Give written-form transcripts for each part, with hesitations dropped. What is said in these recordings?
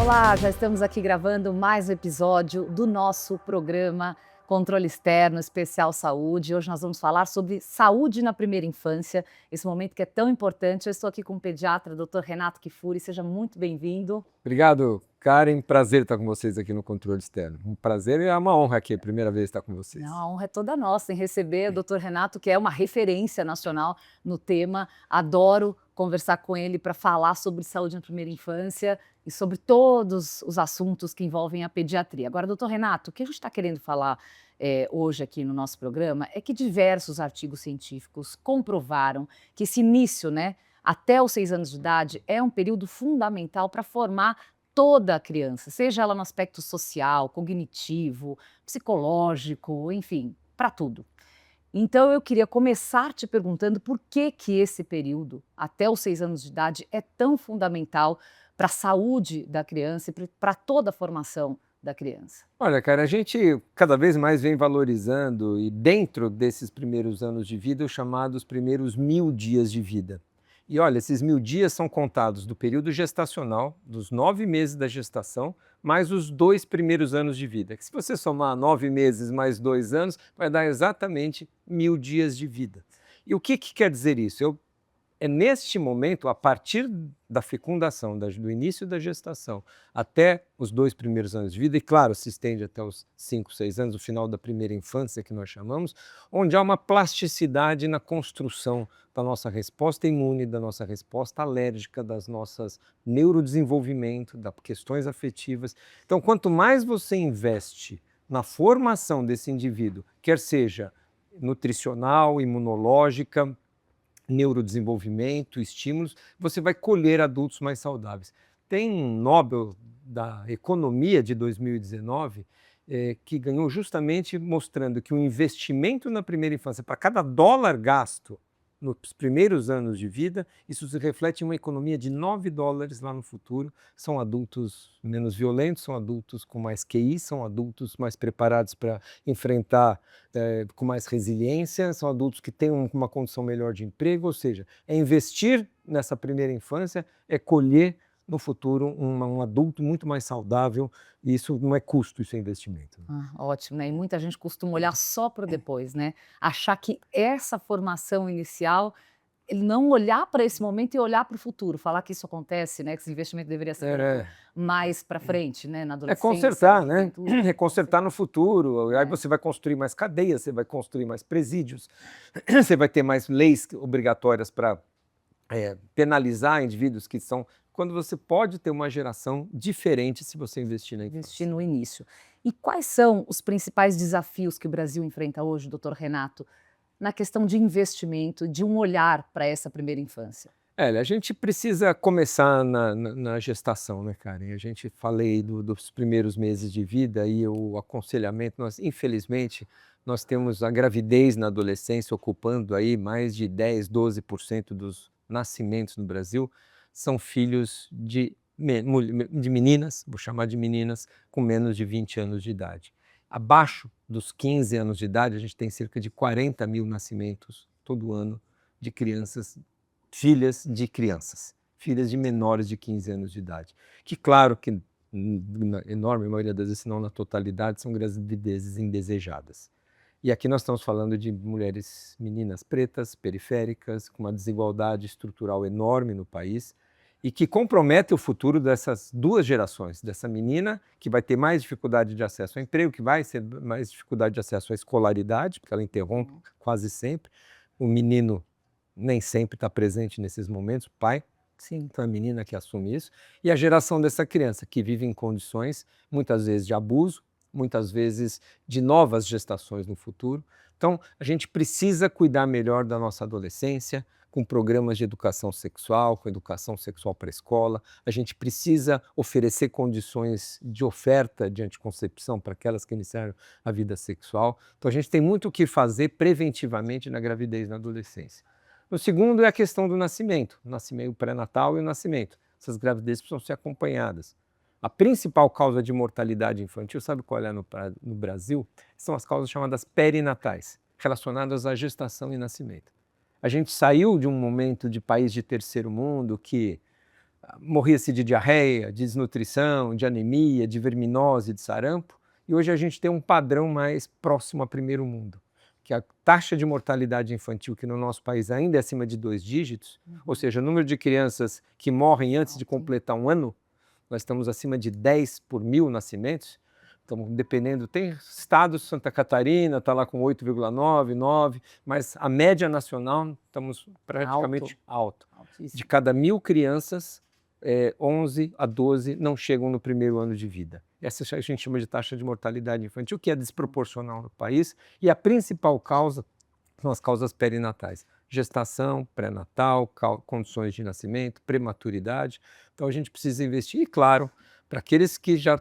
Olá, já estamos aqui gravando mais um episódio do nosso programa Controle Externo Especial Saúde. Hoje nós vamos falar sobre saúde na primeira infância, esse momento que é tão importante. Eu estou aqui com o pediatra, Dr. Renato Kifuri. Seja muito bem-vindo. Obrigado, Karen. Prazer estar com vocês aqui no Controle Externo. Um prazer e é uma honra aqui, primeira vez estar com vocês. Não, a honra é toda nossa em receber o Dr. Renato, que é uma referência nacional no tema. Adoro conversar com ele para falar sobre saúde na primeira infância e sobre todos os assuntos que envolvem a pediatria. Agora, doutor Renato, o que a gente está querendo falar hoje aqui no nosso programa é que diversos artigos científicos comprovaram que esse início, né, até os 6 anos de idade, é um período fundamental para formar toda a criança, seja ela no aspecto social, cognitivo, psicológico, enfim, para tudo. Então eu queria começar te perguntando por que esse período, até os 6 anos de idade, é tão fundamental para a saúde da criança e para toda a formação da criança. Olha, cara, a gente cada vez mais vem valorizando e dentro desses primeiros anos de vida, os chamados primeiros 1000 dias de vida. E olha, esses 1000 dias são contados do período gestacional, dos 9 meses da gestação, mais os 2 primeiros anos de vida. Que se você somar 9 meses mais 2 anos, vai dar exatamente 1000 dias de vida. E o que quer dizer isso? É neste momento, a partir da fecundação, do início da gestação, até os 2 primeiros anos de vida, e claro, se estende até os 5, 6 anos, o final da primeira infância, que nós chamamos, onde há uma plasticidade na construção da nossa resposta imune, da nossa resposta alérgica, das nossas neurodesenvolvimento, das questões afetivas. Então, quanto mais você investe na formação desse indivíduo, quer seja nutricional, imunológica, neurodesenvolvimento, estímulos, você vai colher adultos mais saudáveis. Tem um Nobel da Economia de 2019 que ganhou justamente mostrando que o investimento na primeira infância, para cada dólar gasto nos primeiros anos de vida, isso se reflete em uma economia de $9 lá no futuro. São adultos menos violentos, são adultos com mais QI, são adultos mais preparados para enfrentar com mais resiliência, são adultos que têm uma condição melhor de emprego, ou seja, é investir nessa primeira infância, é colher no futuro um adulto muito mais saudável, e isso não é custo, isso é investimento. Ótimo, né? E muita gente costuma olhar só para depois, né? Achar que essa formação inicial, ele não olhar para esse momento e olhar para o futuro, falar que isso acontece, né? Que esse investimento deveria ser feito mais para frente, né? Na É adolescência, consertar, na né? juventude. É consertar no futuro. Aí você vai construir mais cadeias, você vai construir mais presídios, você vai ter mais leis obrigatórias para penalizar indivíduos que são... Quando você pode ter uma geração diferente se você investir na infância. Investir no início. E quais são os principais desafios que o Brasil enfrenta hoje, doutor Renato, na questão de investimento, de um olhar para essa primeira infância? A gente precisa começar na gestação, né, Karen? A gente falei dos primeiros meses de vida e o aconselhamento, infelizmente, nós temos a gravidez na adolescência ocupando aí mais de 10, 12% dos nascimentos no Brasil, são filhos de meninas, vou chamar de meninas, com menos de 20 anos de idade. Abaixo dos 15 anos de idade, a gente tem cerca de 40 mil nascimentos todo ano de crianças, filhas de menores de 15 anos de idade. Que claro que na enorme maioria das vezes, se não na totalidade, são gravidezes indesejadas. E aqui nós estamos falando de mulheres, meninas pretas, periféricas, com uma desigualdade estrutural enorme no país e que compromete o futuro dessas duas gerações, dessa menina que vai ter mais dificuldade de acesso ao emprego, que vai ter mais dificuldade de acesso à escolaridade, porque ela interrompe quase sempre, o menino nem sempre está presente nesses momentos, o pai, sim, então é a menina que assume isso, e a geração dessa criança que vive em condições, muitas vezes de abuso, muitas vezes de novas gestações no futuro. Então, a gente precisa cuidar melhor da nossa adolescência, com programas de educação sexual, com educação sexual para a escola. A gente precisa oferecer condições de oferta de anticoncepção para aquelas que iniciaram a vida sexual. Então, a gente tem muito o que fazer preventivamente na gravidez e na adolescência. O segundo é a questão do nascimento, o nascimento pré-natal e o nascimento. Essas gravidezes precisam ser acompanhadas. A principal causa de mortalidade infantil, sabe qual é no Brasil? São as causas chamadas perinatais, relacionadas à gestação e nascimento. A gente saiu de um momento de país de terceiro mundo que morria-se de diarreia, de desnutrição, de anemia, de verminose, de sarampo, e hoje a gente tem um padrão mais próximo a primeiro mundo, que a taxa de mortalidade infantil, que no nosso país ainda é acima de 2 dígitos, ou seja, o número de crianças que morrem antes de completar um ano, nós estamos acima de 10 por 1.000 nascimentos. Então, dependendo, tem estados, Santa Catarina está lá com 8,9, 9, mas a média nacional estamos praticamente alto. De cada 1.000 crianças, 11 a 12 não chegam no primeiro ano de vida. Essa a gente chama de taxa de mortalidade infantil, que é desproporcional no país, e a principal causa são as causas perinatais. Gestação, pré-natal, condições de nascimento, prematuridade. Então a gente precisa investir, e claro, para aqueles que já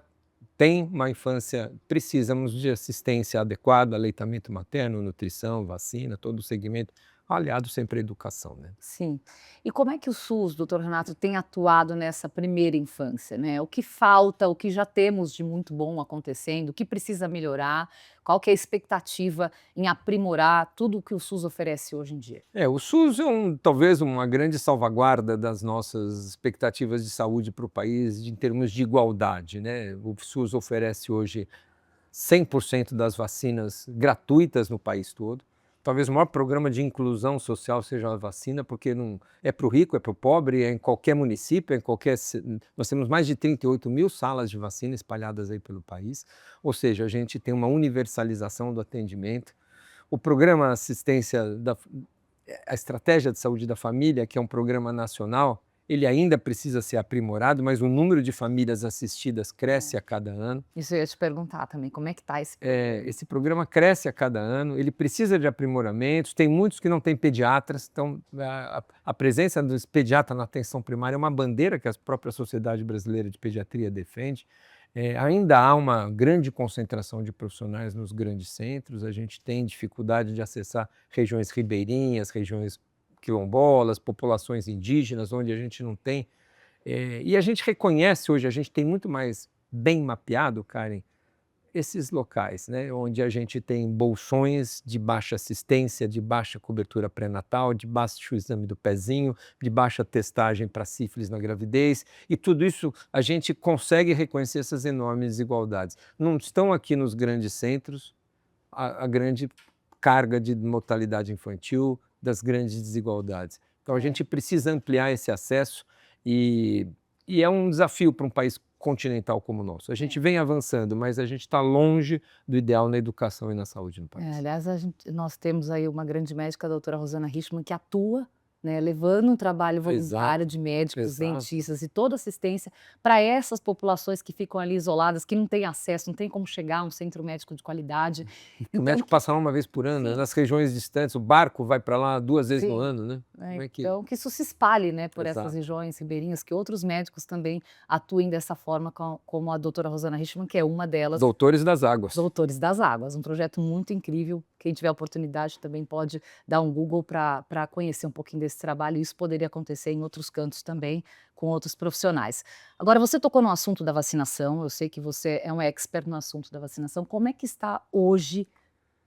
têm uma infância, precisamos de assistência adequada, aleitamento materno, nutrição, vacina, todo o segmento, aliado sempre à educação, né? Sim. E como é que o SUS, doutor Renato, tem atuado nessa primeira infância, né? O que falta, o que já temos de muito bom acontecendo, o que precisa melhorar, qual que é a expectativa em aprimorar tudo o que o SUS oferece hoje em dia? O SUS é talvez uma grande salvaguarda das nossas expectativas de saúde para o país em termos de igualdade, né? O SUS oferece hoje 100% das vacinas gratuitas no país todo. Talvez o maior programa de inclusão social seja a vacina, porque não é para o rico, é para o pobre, é em qualquer município, nós temos mais de 38.000 salas de vacina espalhadas aí pelo país, ou seja, a gente tem uma universalização do atendimento. O programa a estratégia de saúde da família, que é um programa nacional, ele ainda precisa ser aprimorado, mas o número de famílias assistidas cresce a cada ano. Isso eu ia te perguntar também, como é que está esse... Esse programa cresce a cada ano, ele precisa de aprimoramentos, tem muitos que não têm pediatras, então a presença dos pediatras na atenção primária é uma bandeira que a própria Sociedade Brasileira de Pediatria defende. Ainda há uma grande concentração de profissionais nos grandes centros, a gente tem dificuldade de acessar regiões ribeirinhas, regiões quilombolas, populações indígenas, onde a gente não tem. E a gente reconhece hoje, a gente tem muito mais bem mapeado, Karen, esses locais, né, onde a gente tem bolsões de baixa assistência, de baixa cobertura pré-natal, de baixo exame do pezinho, de baixa testagem para sífilis na gravidez, e tudo isso a gente consegue reconhecer essas enormes desigualdades. Não estão aqui nos grandes centros a grande carga de mortalidade infantil, das grandes desigualdades. Então a gente precisa ampliar esse acesso e é um desafio para um país continental como o nosso. A gente vem avançando, mas a gente está longe do ideal na educação e na saúde no país. Aliás, nós temos aí uma grande médica, a doutora Rosana Richman, que atua, né, levando um trabalho voluntário de médicos, dentistas e toda assistência para essas populações que ficam ali isoladas, que não têm acesso, não tem como chegar a um centro médico de qualidade. O médico passa lá uma vez por ano, nas regiões distantes, o barco vai para lá 2 vezes no ano, né? Então, que isso se espalhe, né, por essas regiões ribeirinhas, que outros médicos também atuem dessa forma, como a doutora Rosana Richman, que é uma delas. Doutores das Águas. Doutores das Águas, um projeto muito incrível. Quem tiver oportunidade também pode dar um Google para conhecer um pouquinho desse trabalho. Isso poderia acontecer em outros cantos também, com outros profissionais. Agora, você tocou no assunto da vacinação, eu sei que você é um expert no assunto da vacinação. Como é que está hoje,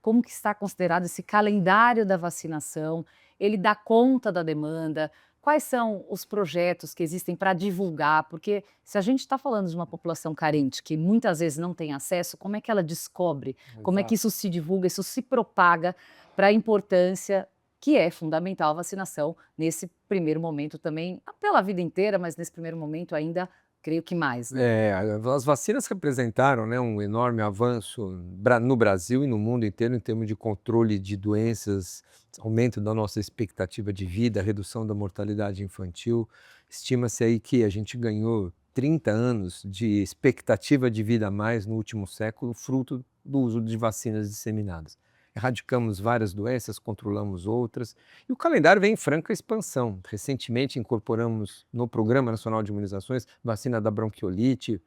como que está considerado esse calendário da vacinação? Ele dá conta da demanda? Quais são os projetos que existem para divulgar? Porque se a gente está falando de uma população carente, que muitas vezes não tem acesso, como é que ela descobre? Como é que isso se divulga, isso se propaga para a importância que é fundamental a vacinação nesse primeiro momento também, pela vida inteira, mas nesse primeiro momento ainda, creio que mais, né? As vacinas representaram, né, um enorme avanço no Brasil e no mundo inteiro em termos de controle de doenças, aumento da nossa expectativa de vida, redução da mortalidade infantil. Estima-se aí que a gente ganhou 30 anos de expectativa de vida a mais no último século, fruto do uso de vacinas disseminadas. Erradicamos várias doenças, controlamos outras, e o calendário vem em franca expansão. Recentemente incorporamos no Programa Nacional de Imunizações vacina da bronquiolite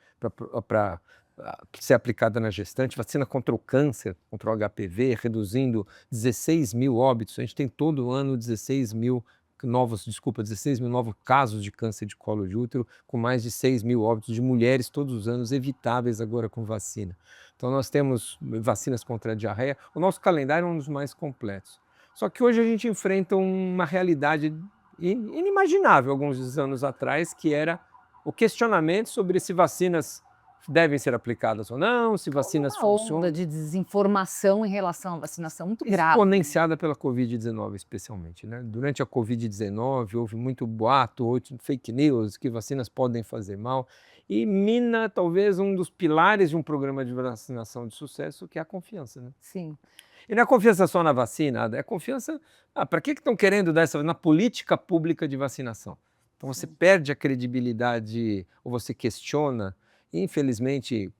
para ser aplicada na gestante, vacina contra o câncer, contra o HPV, reduzindo 16 mil óbitos. A gente tem todo ano 16 mil novos casos de câncer de colo de útero, com mais de 6 mil óbitos de mulheres todos os anos, evitáveis agora com vacina. Então nós temos vacinas contra a diarreia, o nosso calendário é um dos mais completos. Só que hoje a gente enfrenta uma realidade inimaginável alguns anos atrás, que era o questionamento sobre se vacinas devem ser aplicadas ou não, se vacinas Uma onda funcionam. de desinformação em relação à vacinação muito grave. Exponenciada pela Covid-19, especialmente, né? Durante a Covid-19, houve muito boato, fake news, que vacinas podem fazer mal, e mina talvez um dos pilares de um programa de vacinação de sucesso, que é a confiança, né? Sim. E não é confiança só na vacina, é confiança. Para que estão querendo dar essa na política pública de vacinação? Então você perde a credibilidade, ou você questiona, infelizmente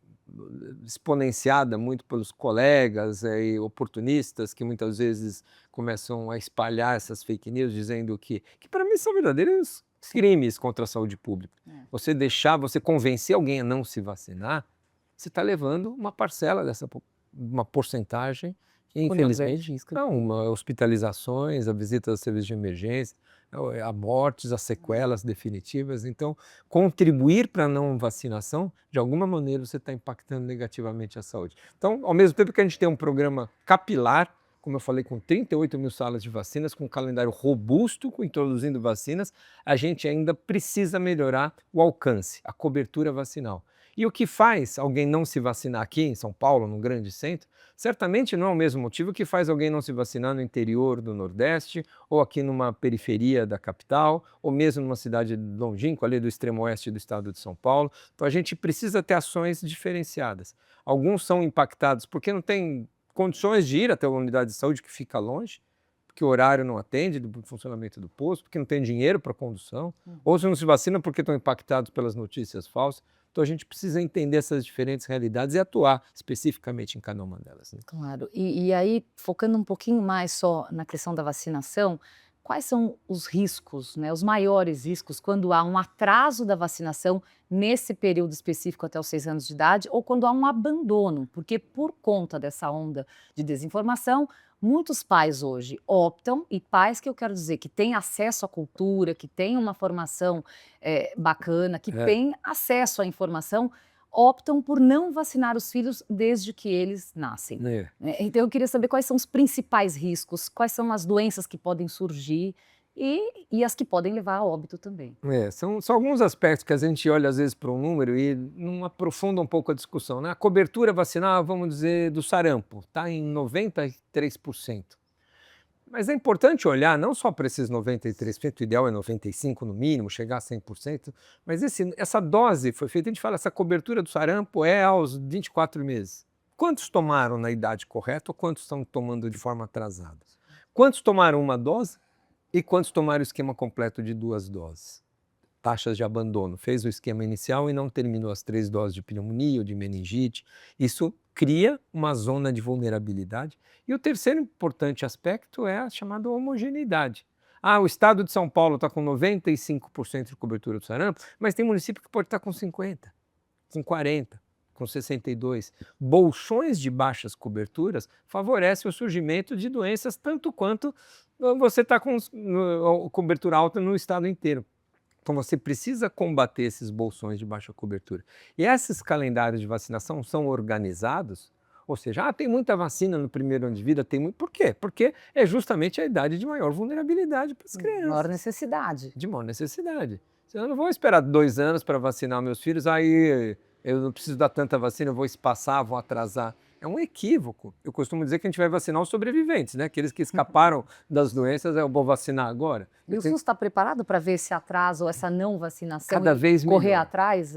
exponenciada muito pelos colegas e oportunistas que muitas vezes começam a espalhar essas fake news dizendo que para mim são verdadeiros crimes contra a saúde pública. Você convencer alguém a não se vacinar, você está levando uma parcela uma porcentagem, infelizmente, não, hospitalizações, a visita aos serviços de emergência, a mortes, as sequelas definitivas. Então, contribuir para a não vacinação, de alguma maneira você está impactando negativamente a saúde. Então, ao mesmo tempo que a gente tem um programa capilar, como eu falei, com 38 mil salas de vacinas, com um calendário robusto, introduzindo vacinas, a gente ainda precisa melhorar o alcance, a cobertura vacinal. E o que faz alguém não se vacinar aqui em São Paulo, num grande centro, certamente não é o mesmo motivo que faz alguém não se vacinar no interior do Nordeste, ou aqui numa periferia da capital, ou mesmo numa cidade longínqua, ali do extremo oeste do estado de São Paulo. Então a gente precisa ter ações diferenciadas. Alguns são impactados porque não tem condições de ir até uma unidade de saúde que fica longe, porque o horário não atende do funcionamento do posto, porque não tem dinheiro para condução, ou se não se vacina porque estão impactados pelas notícias falsas. Então a gente precisa entender essas diferentes realidades e atuar especificamente em cada uma delas, né? Claro. E aí, focando um pouquinho mais só na questão da vacinação, quais são os riscos, né, os maiores riscos quando há um atraso da vacinação nesse período específico até os 6 anos de idade ou quando há um abandono? Porque por conta dessa onda de desinformação, muitos pais hoje optam, e pais que eu quero dizer que têm acesso à cultura, que têm uma formação bacana, que têm acesso à informação, optam por não vacinar os filhos desde que eles nascem. Então eu queria saber quais são os principais riscos, quais são as doenças que podem surgir e as que podem levar a óbito também. São alguns aspectos que a gente olha às vezes para um número e não aprofunda um pouco a discussão, né? A cobertura vacinal, vamos dizer, do sarampo, está em 93%. Mas é importante olhar não só para esses 93%, o ideal é 95% no mínimo, chegar a 100%, mas essa dose foi feita, a gente fala, essa cobertura do sarampo é aos 24 meses. Quantos tomaram na idade correta ou quantos estão tomando de forma atrasada? Quantos tomaram uma dose e quantos tomaram o esquema completo de 2 doses? Taxas de abandono, fez o esquema inicial e não terminou as 3 doses de pneumonia ou de meningite. Isso cria uma zona de vulnerabilidade. E o terceiro importante aspecto é a chamada homogeneidade. O estado de São Paulo está com 95% de cobertura do sarampo, mas tem município que pode estar com 50%, com 40%, com 62%. Bolsões de baixas coberturas favorecem o surgimento de doenças tanto quanto você está com cobertura alta no estado inteiro. Então você precisa combater esses bolsões de baixa cobertura. E esses calendários de vacinação são organizados, ou seja, tem muita vacina no primeiro ano de vida, tem muito. Por quê? Porque é justamente a idade de maior vulnerabilidade para as crianças. Maior necessidade. De maior necessidade. Eu não vou esperar 2 anos para vacinar meus filhos, aí eu não preciso dar tanta vacina, eu vou espaçar, vou atrasar. É um equívoco. Eu costumo dizer que a gente vai vacinar os sobreviventes, né? Aqueles que escaparam das doenças, eu vou vacinar agora. E o SUS está preparado para ver esse atraso ou essa não vacinação Cada vez correr melhor. atrás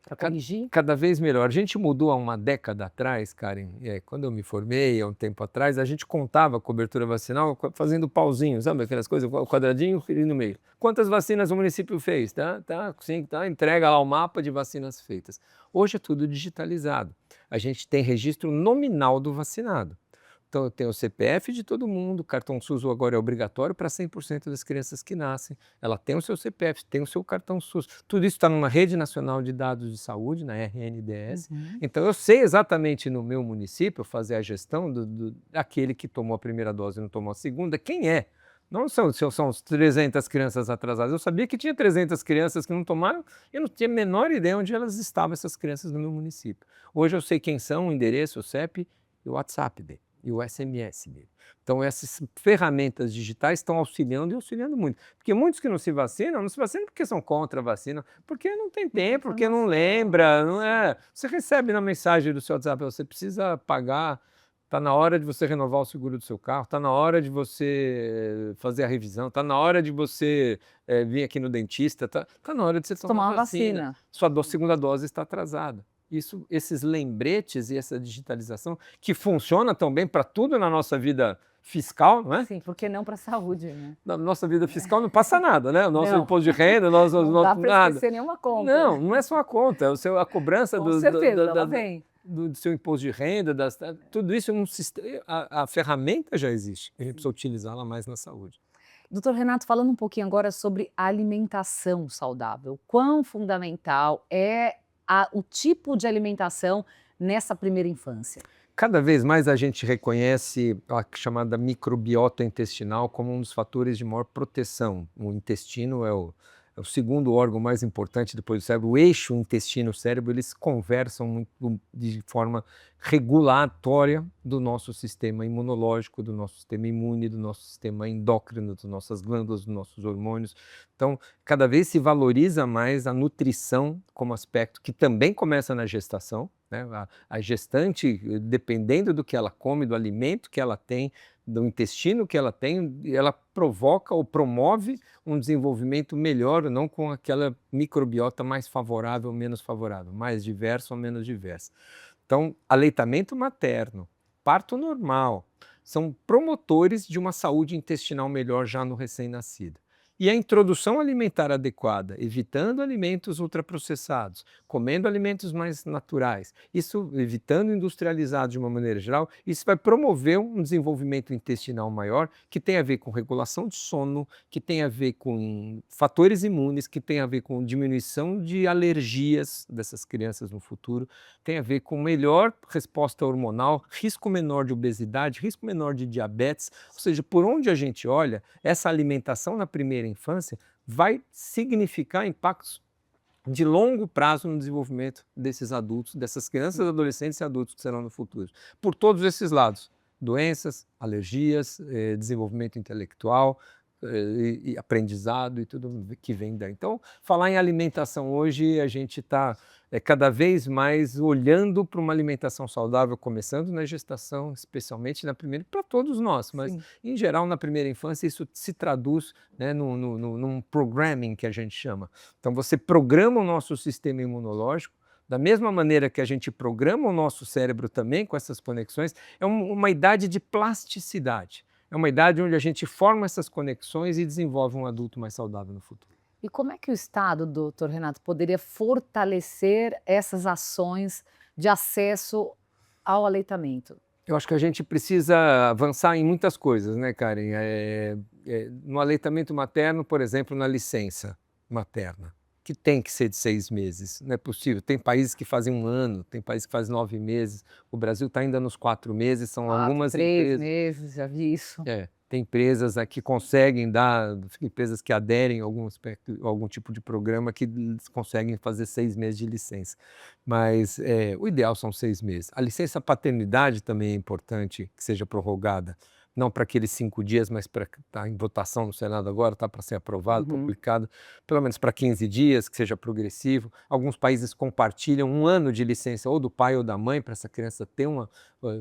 para corrigir? Cada vez melhor. A gente mudou há uma década atrás, Karen, quando eu me formei, há um tempo atrás, a gente contava a cobertura vacinal fazendo pauzinhos, sabe aquelas coisas, o quadradinho e no meio. Quantas vacinas o município fez? Sim, entrega lá o mapa de vacinas feitas. Hoje é tudo digitalizado. A gente tem registro nominal do vacinado. Então, eu tenho o CPF de todo mundo, o cartão SUS agora é obrigatório para 100% das crianças que nascem. Ela tem o seu CPF, tem o seu cartão SUS. Tudo isso está numa rede nacional de dados de saúde, na RNDS. Então, eu sei exatamente no meu município fazer a gestão daquele que tomou a primeira dose e não tomou a segunda, quem é. Não são os 300 crianças atrasadas. Eu sabia que tinha 300 crianças que não tomaram, eu não tinha a menor ideia onde elas estavam, essas crianças no meu município. Hoje eu sei quem são, o endereço, o CEP e o WhatsApp dele. e o SMS dele. Então, essas ferramentas digitais estão auxiliando e auxiliando muito. Porque muitos que não se vacinam porque são contra a vacina, porque não tem tempo, porque não lembra, não é? Você recebe na mensagem do seu WhatsApp, você precisa pagar, está na hora de você renovar o seguro do seu carro, está na hora de você fazer a revisão, está na hora de você vir aqui no dentista, está na hora de você tomar Tomar a uma vacina. vacina. Sua segunda dose está atrasada. Esses lembretes e essa digitalização, que funciona tão bem para tudo na nossa vida fiscal, não é? Sim, por que não para a saúde, né? Na nossa vida fiscal não passa nada, né? O nosso Não. imposto de renda, Não dá para nada. esquecer nenhuma conta. Não é só a conta, é a cobrança Com certeza, ela vem. do seu imposto de renda, tudo isso é um sistema, a ferramenta já existe, a gente precisa utilizá-la mais na saúde. Doutor Renato, falando um pouquinho agora sobre alimentação saudável, quão fundamental é o tipo de alimentação nessa primeira infância? Cada vez mais a gente reconhece a chamada microbiota intestinal como um dos fatores de maior proteção. O intestino é o segundo órgão mais importante depois do cérebro. O eixo intestino-cérebro, eles conversam muito de forma regulatória do nosso sistema imunológico, do nosso sistema imune, do nosso sistema endócrino, das nossas glândulas, dos nossos hormônios. Então, cada vez se valoriza mais a nutrição como aspecto que também começa na gestação, né? A gestante, dependendo do que ela come, do alimento que ela tem, do intestino que ela tem, ela provoca ou promove um desenvolvimento melhor, não com aquela microbiota mais favorável ou menos favorável, mais diversa ou menos diversa. Então, aleitamento materno, parto normal, são promotores de uma saúde intestinal melhor já no recém-nascido. E a introdução alimentar adequada, evitando alimentos ultraprocessados, comendo alimentos mais naturais, isso evitando industrializados de uma maneira geral, isso vai promover um desenvolvimento intestinal maior, que tem a ver com regulação de sono, que tem a ver com fatores imunes, que tem a ver com diminuição de alergias dessas crianças no futuro, tem a ver com melhor resposta hormonal, risco menor de obesidade, risco menor de diabetes, ou seja, por onde a gente olha, essa alimentação na primeira infância vai significar impactos de longo prazo no desenvolvimento desses adultos, dessas crianças, adolescentes e adultos que serão no futuro. Por todos esses lados, doenças, alergias, desenvolvimento intelectual, e aprendizado e tudo que vem daí. Então, falar em alimentação hoje, a gente está cada vez mais olhando para uma alimentação saudável, começando na gestação, especialmente na primeira, para todos nós, mas em geral na primeira infância isso se traduz, né, num programming que a gente chama. Então você programa o nosso sistema imunológico, da mesma maneira que a gente programa o nosso cérebro também com essas conexões, é uma idade de plasticidade. É uma idade onde a gente forma essas conexões e desenvolve um adulto mais saudável no futuro. E como é que o Estado, doutor Renato, poderia fortalecer essas ações de acesso ao aleitamento? Eu acho que a gente precisa avançar em muitas coisas, né, Karen? No aleitamento materno, por exemplo, na licença materna, que tem que ser de 6 meses, não é possível. Tem países que fazem 1 ano, tem países que fazem 9 mees, o Brasil está ainda nos 4 meses, são algumas 3 empresas... meses, já vi isso. Tem empresas que conseguem dar, empresas que aderem a algum tipo de programa que conseguem fazer 6 meses de licença, mas o ideal são 6 meses. A licença paternidade também é importante que seja prorrogada, não para aqueles 5 dias, mas para estar em votação no Senado agora, está para ser aprovado, publicado, pelo menos para 15 dias, que seja progressivo. Alguns países compartilham 1 ano de licença ou do pai ou da mãe para essa criança ter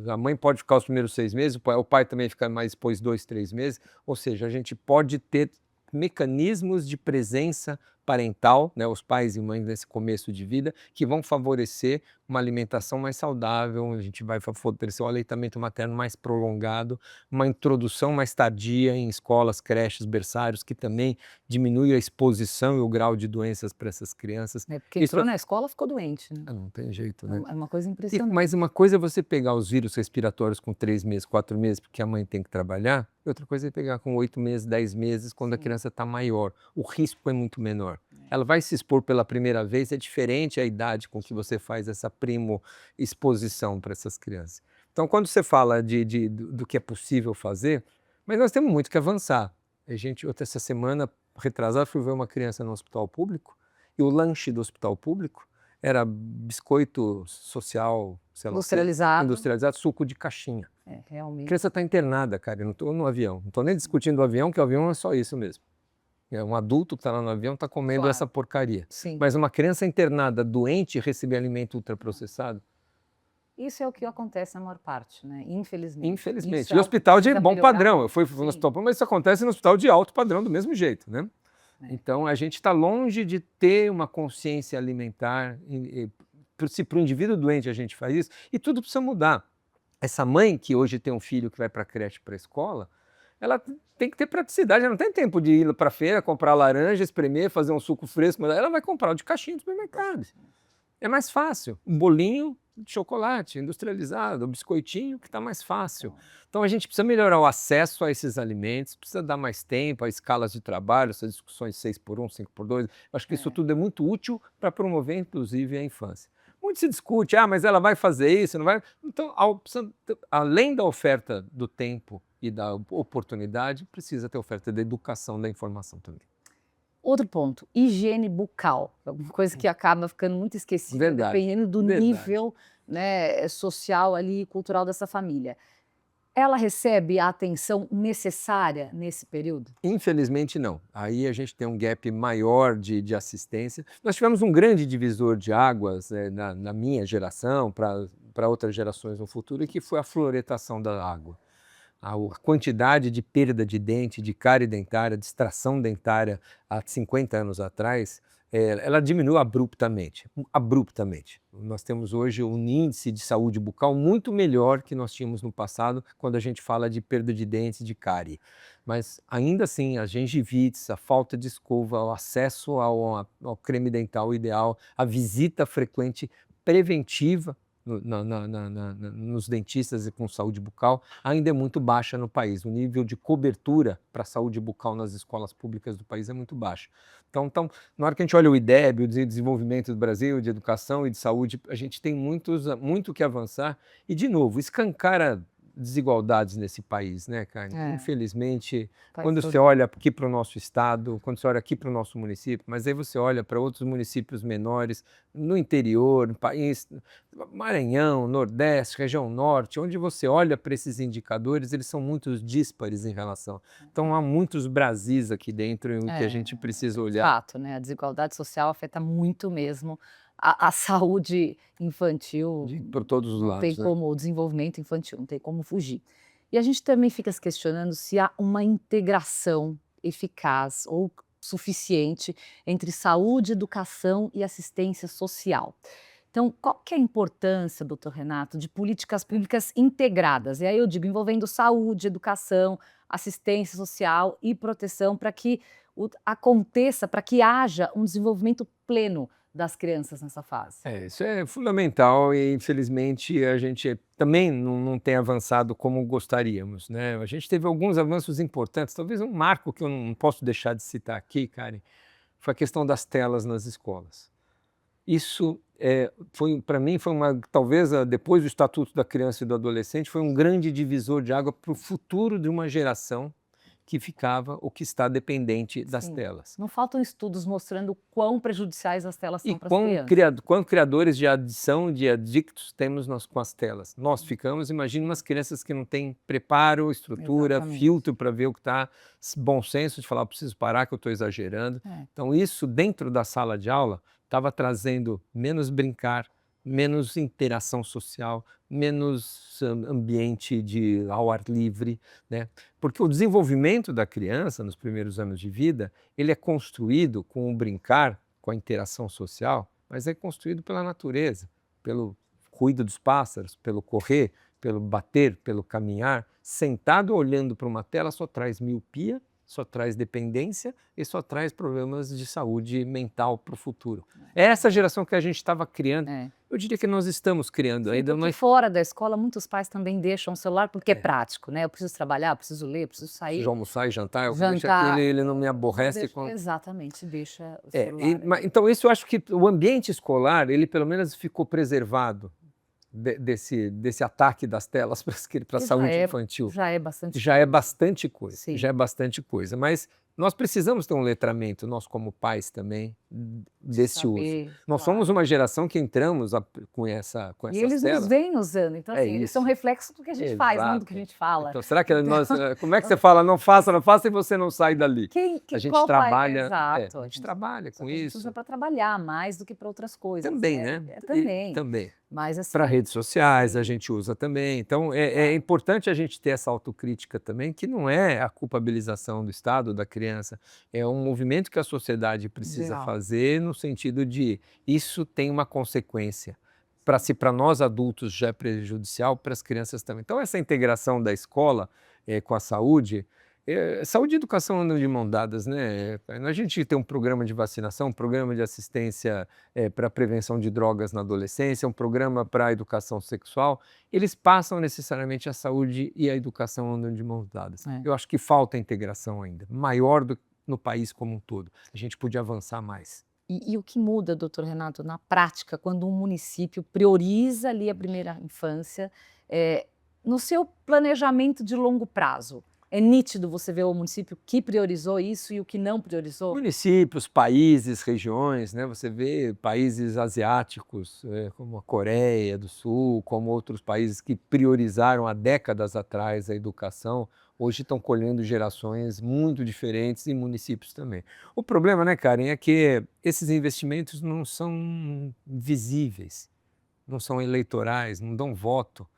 a mãe pode ficar os primeiros 6 meses, o pai também fica mais depois 2, 3 meses, ou seja, a gente pode ter mecanismos de presença parental, né, os pais e mães nesse começo de vida, que vão favorecer uma alimentação mais saudável, a gente vai favorecer o aleitamento materno mais prolongado, uma introdução mais tardia em escolas, creches, berçários, que também diminui a exposição e o grau de doenças para essas crianças. Porque entrou na escola, ficou doente, né? Não tem jeito, né? É uma coisa impressionante. Mas uma coisa é você pegar os vírus respiratórios com 3 meses, 4 meses, porque a mãe tem que trabalhar, e outra coisa é pegar com 8 meses, 10 meses, quando a criança está maior. O risco é muito menor. Ela vai se expor pela primeira vez, é diferente a idade com que você faz essa exposição para essas crianças. Então, quando você fala do que é possível fazer, mas nós temos muito que avançar. Essa semana, retrasada, fui ver uma criança no hospital público, e o lanche do hospital público era biscoito social, sei lá, industrializado, suco de caixinha. A Realmente. criança está internada, cara, eu não estou no avião. Não estou nem discutindo o avião, que o avião é só isso mesmo. Um adulto que está lá no avião está comendo essa porcaria. Sim. Mas uma criança internada, doente, receber alimento ultraprocessado? Isso é o que acontece na maior parte, né? Infelizmente. Infelizmente. E hospital de bom padrão. Eu fui no hospital, mas isso acontece no hospital de alto padrão do mesmo jeito, né? Então, a gente está longe de ter uma consciência alimentar. Se para o indivíduo doente a gente faz isso, e tudo precisa mudar. Essa mãe que hoje tem um filho que vai para a creche, para a escola, ela tem que ter praticidade, ela não tem tempo de ir para a feira, comprar laranja, espremer, fazer um suco fresco, mas ela vai comprar o de caixinha do supermercado. É mais fácil. Um bolinho de chocolate industrializado, o biscoitinho, que está mais fácil. Então a gente precisa melhorar o acesso a esses alimentos, precisa dar mais tempo, a escalas de trabalho, essas discussões 6x1, 5x2. Eu acho que isso tudo é muito útil para promover, inclusive, a infância. Muito se discute, mas ela vai fazer isso, não vai? Então, além da oferta do tempo e da oportunidade, precisa ter oferta da educação, da informação também. Outro ponto, higiene bucal, uma coisa que acaba ficando muito esquecida, dependendo do nível, né, social ali, cultural dessa família. Ela recebe a atenção necessária nesse período? Infelizmente não. Aí a gente tem um gap maior de assistência. Nós tivemos um grande divisor de águas na minha geração, para outras gerações no futuro, que foi a fluoretação da água. A quantidade de perda de dente, de cárie dentária, de extração dentária há 50 anos atrás, ela diminuiu abruptamente. Nós temos hoje um índice de saúde bucal muito melhor que nós tínhamos no passado, quando a gente fala de perda de dentes, de cárie. Mas ainda assim, as gengivites, a falta de escova, o acesso ao creme dental ideal, a visita frequente preventiva nos dentistas e com saúde bucal ainda é muito baixa no país. O nível de cobertura para a saúde bucal nas escolas públicas do país é muito baixo. Então, na hora que a gente olha o IDEB, o desenvolvimento do Brasil, de educação e de saúde, a gente tem muito que avançar e, de novo, escancara desigualdades nesse país, né, Karen? Infelizmente, quando você olha aqui para o nosso estado, quando você olha aqui para o nosso município, mas aí você olha para outros municípios menores, no interior, no país, Maranhão, Nordeste, região Norte, onde você olha para esses indicadores, eles são muito díspares em relação. Então, há muitos Brasis aqui dentro em que a gente precisa olhar. De fato, né? A desigualdade social afeta muito mesmo a saúde infantil, por todos os lados, não tem como, o desenvolvimento infantil, não tem como fugir. E a gente também fica se questionando se há uma integração eficaz ou suficiente entre saúde, educação e assistência social. Então, qual que é a importância, doutor Renato, de políticas públicas integradas? E aí eu digo, envolvendo saúde, educação, assistência social e proteção, para que aconteça, para que haja um desenvolvimento pleno das crianças nessa fase. Isso é fundamental e, infelizmente, a gente também não tem avançado como gostaríamos, né? A gente teve alguns avanços importantes, talvez um marco que eu não posso deixar de citar aqui, Karen, foi a questão das telas nas escolas. Isso, para mim, talvez depois do Estatuto da Criança e do Adolescente, foi um grande divisor de água para o futuro de uma geração que ficava ou que está dependente das telas. Não faltam estudos mostrando quão prejudiciais as telas são para as crianças. E quão criadores de adição, de adictos temos nós com as telas. Nós ficamos, imagina umas crianças que não têm preparo, estrutura, filtro para ver o que está, bom senso de falar, preciso parar que eu estou exagerando. Então isso dentro da sala de aula estava trazendo menos brincar, menos interação social, menos ambiente ao ar livre, né? Porque o desenvolvimento da criança nos primeiros anos de vida, ele é construído com o brincar, com a interação social, mas é construído pela natureza, pelo cuidado dos pássaros, pelo correr, pelo bater, pelo caminhar. Sentado olhando para uma tela só traz miopia, só traz dependência e só traz problemas de saúde mental para o futuro. É essa geração que a gente estava criando. Eu diria que nós estamos criando ainda. Porque fora da escola, muitos pais também deixam o celular porque é prático, né? Eu preciso trabalhar, eu preciso ler, eu preciso sair. Preciso almoçar e jantar, eu deixo aqui, ele não me aborrece. Exatamente, deixa o celular. Então isso eu acho que o ambiente escolar, ele pelo menos ficou preservado desse ataque das telas para a saúde infantil. Já é bastante coisa. Já é bastante coisa, mas Nós precisamos ter um letramento, nós como pais também, desse uso. Saber, Nós claro. somos uma geração que entramos com E essas eles nos telas. veem usando, então É assim, eles são isso. reflexo do que a gente faz, não do que a Exato. gente fala. Então, será que Então, como é que você fala, não faça e você não sai dali? A gente qual pai? trabalha, Exato. a gente trabalha Só com que a gente usa isso. para trabalhar mais do que para outras coisas. Também, né? Também. Também. Mas assim, Para redes sociais a sim. gente usa também. Então é Claro. importante a gente ter essa autocrítica também, que não é a culpabilização do Estado, da criança, é um movimento que a sociedade precisa Geral. fazer no sentido de isso tem uma consequência. Para nós adultos já é prejudicial, para as crianças também. Então essa integração da escola com a saúde, saúde e educação andam de mão dadas, né? A gente tem um programa de vacinação, um programa de assistência para prevenção de drogas na adolescência, um programa para a educação sexual, eles passam necessariamente a saúde e a educação andam de mãos dadas. É. Eu acho que falta integração ainda, maior do que no país como um todo. A gente podia avançar mais. E o que muda, doutor Renato, na prática, quando um município prioriza ali a primeira infância, no seu planejamento de longo prazo? É nítido você ver o município que priorizou isso e o que não priorizou? Municípios, países, regiões, né? Você vê países asiáticos, como a Coreia do Sul, como outros países que priorizaram há décadas atrás a educação, hoje estão colhendo gerações muito diferentes e municípios também. O problema, né, Karen, é que esses investimentos não são visíveis, não são eleitorais, não dão voto.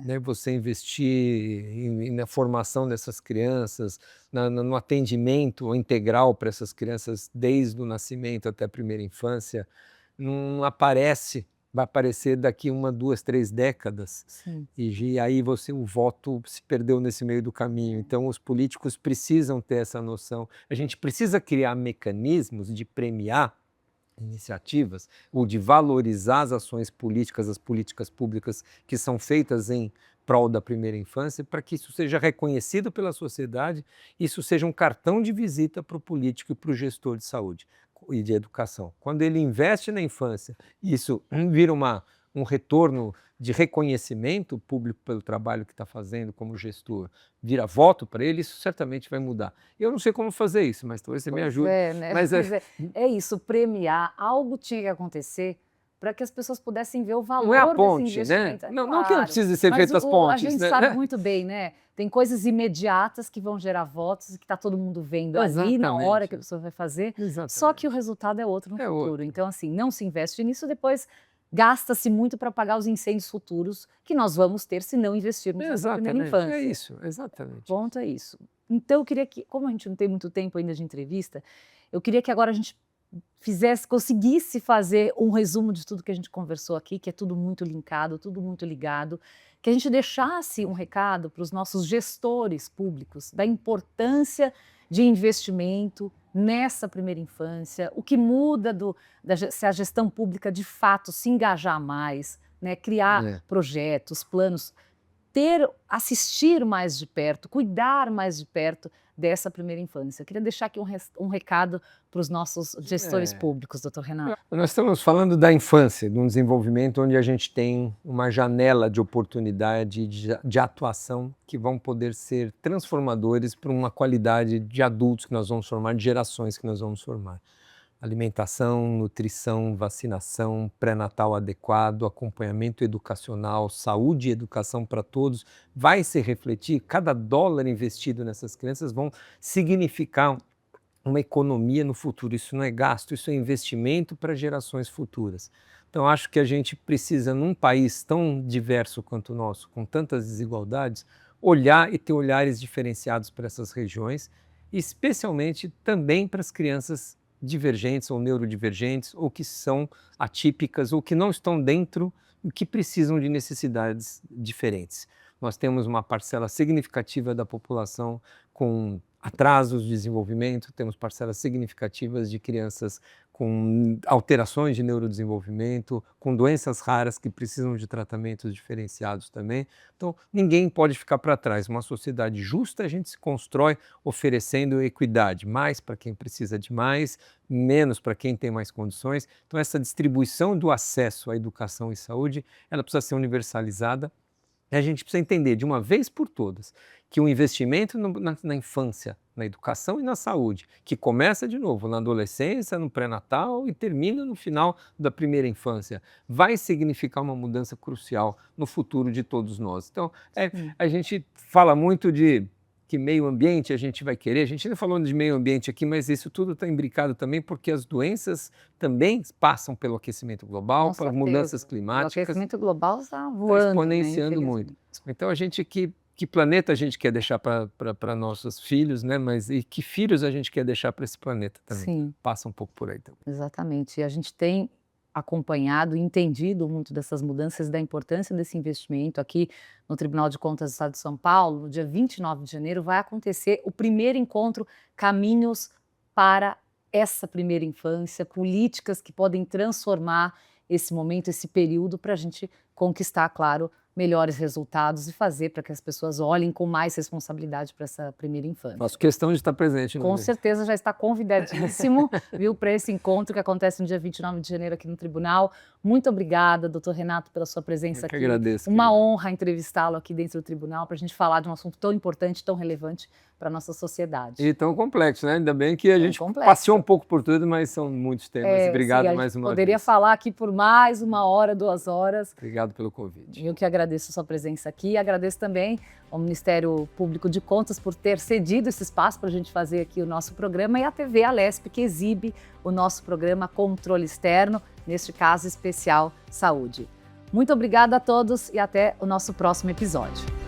Né, você investir na formação dessas crianças, no atendimento integral para essas crianças desde o nascimento até a primeira infância, não aparece, vai aparecer daqui 1, 2, 3 décadas. Sim. E aí o voto se perdeu nesse meio do caminho. Então os políticos precisam ter essa noção. A gente precisa criar mecanismos de premiar iniciativas ou de valorizar as ações políticas, as políticas públicas que são feitas em prol da primeira infância, para que isso seja reconhecido pela sociedade, isso seja um cartão de visita para o político e para o gestor de saúde e de educação. Quando ele investe na infância, isso vira um retorno de reconhecimento público pelo trabalho que está fazendo como gestor, vira voto para ele, isso certamente vai mudar. Eu não sei como fazer isso, mas talvez você me ajude. Né? Mas é isso, premiar, algo tinha que acontecer para que as pessoas pudessem ver o valor não é a desse ponte, investimento. né? Não que não precise ser feita as A pontes. gente né? sabe muito bem, né? Tem coisas imediatas que vão gerar votos e que está todo mundo vendo ali na hora que a pessoa vai fazer. Exatamente. Só que o resultado é outro no futuro. Outro. Então, assim, não se investe nisso, depois gasta-se muito para pagar os incêndios futuros que nós vamos ter se não investirmos na primeira infância. É isso, exatamente. O ponto é isso. Então, eu queria que, como a gente não tem muito tempo ainda de entrevista, eu queria que agora a gente conseguisse fazer um resumo de tudo que a gente conversou aqui, que é tudo muito linkado, tudo muito ligado, que a gente deixasse um recado para os nossos gestores públicos da importância de investimento nessa primeira infância, o que muda se a gestão pública de fato se engajar mais, né, criar projetos, planos, assistir mais de perto, cuidar mais de perto dessa primeira infância. Eu queria deixar aqui um recado para os nossos gestores públicos, doutor Renato. Nós estamos falando da infância, de um desenvolvimento onde a gente tem uma janela de oportunidade de atuação que vão poder ser transformadores para uma qualidade de adultos que nós vamos formar, de gerações que nós vamos formar. Alimentação, nutrição, vacinação, pré-natal adequado, acompanhamento educacional, saúde e educação para todos, vai se refletir, cada dólar investido nessas crianças vão significar uma economia no futuro. Isso não é gasto, isso é investimento para gerações futuras. Então acho que a gente precisa, num país tão diverso quanto o nosso, com tantas desigualdades, olhar e ter olhares diferenciados para essas regiões, especialmente também para as crianças divergentes ou neurodivergentes, ou que são atípicas, ou que não estão dentro e que precisam de necessidades diferentes. Nós temos uma parcela significativa da população com atrasos de desenvolvimento, temos parcelas significativas de crianças com alterações de neurodesenvolvimento, com doenças raras que precisam de tratamentos diferenciados também. Então, ninguém pode ficar para trás. Uma sociedade justa a gente se constrói oferecendo equidade, mais para quem precisa de mais, menos para quem tem mais condições. Então, essa distribuição do acesso à educação e saúde, ela precisa ser universalizada. a gente precisa entender de uma vez por todas que o investimento na infância, na educação e na saúde, que começa de novo na adolescência, no pré-natal e termina no final da primeira infância, vai significar uma mudança crucial no futuro de todos nós. Então, a gente fala muito de que meio ambiente a gente vai querer, a gente ainda falando de meio ambiente aqui, mas isso tudo está imbricado também porque as doenças também passam pelo aquecimento global, pelas mudanças climáticas. O aquecimento global está voando, exponenciando muito. Então, a gente que planeta a gente quer deixar para nossos filhos, né? Mas e que filhos a gente quer deixar para esse planeta também? Sim. Passa um pouco por aí também. Exatamente. E a gente tem acompanhado e entendido muito dessas mudanças, da importância desse investimento. Aqui no Tribunal de Contas do Estado de São Paulo, no dia 29 de janeiro, vai acontecer o primeiro encontro Caminhos para essa primeira infância, políticas que podem transformar esse momento, esse período, para a gente conquistar, claro, melhores resultados e fazer para que as pessoas olhem com mais responsabilidade para essa primeira infância. Faço questão de estar presente. Com certeza já está convidadíssimo, viu, para esse encontro que acontece no dia 29 de janeiro aqui no Tribunal. Muito obrigada, doutor Renato, pela sua presença aqui. Eu que agradeço. Uma honra entrevistá-lo aqui dentro do Tribunal para a gente falar de um assunto tão importante, tão relevante para a nossa sociedade. E tão complexo, né? Ainda bem que a gente passeou um pouco por tudo, mas são muitos temas. Obrigado mais uma vez. Poderia falar aqui por mais 1 hora, 2 horas. Obrigado pelo convite. Eu que agradeço a sua presença aqui e agradeço também ao Ministério Público de Contas por ter cedido esse espaço para a gente fazer aqui o nosso programa e à TV Alesp, que exibe o nosso programa Controle Externo, neste caso especial Saúde. Muito obrigada a todos e até o nosso próximo episódio.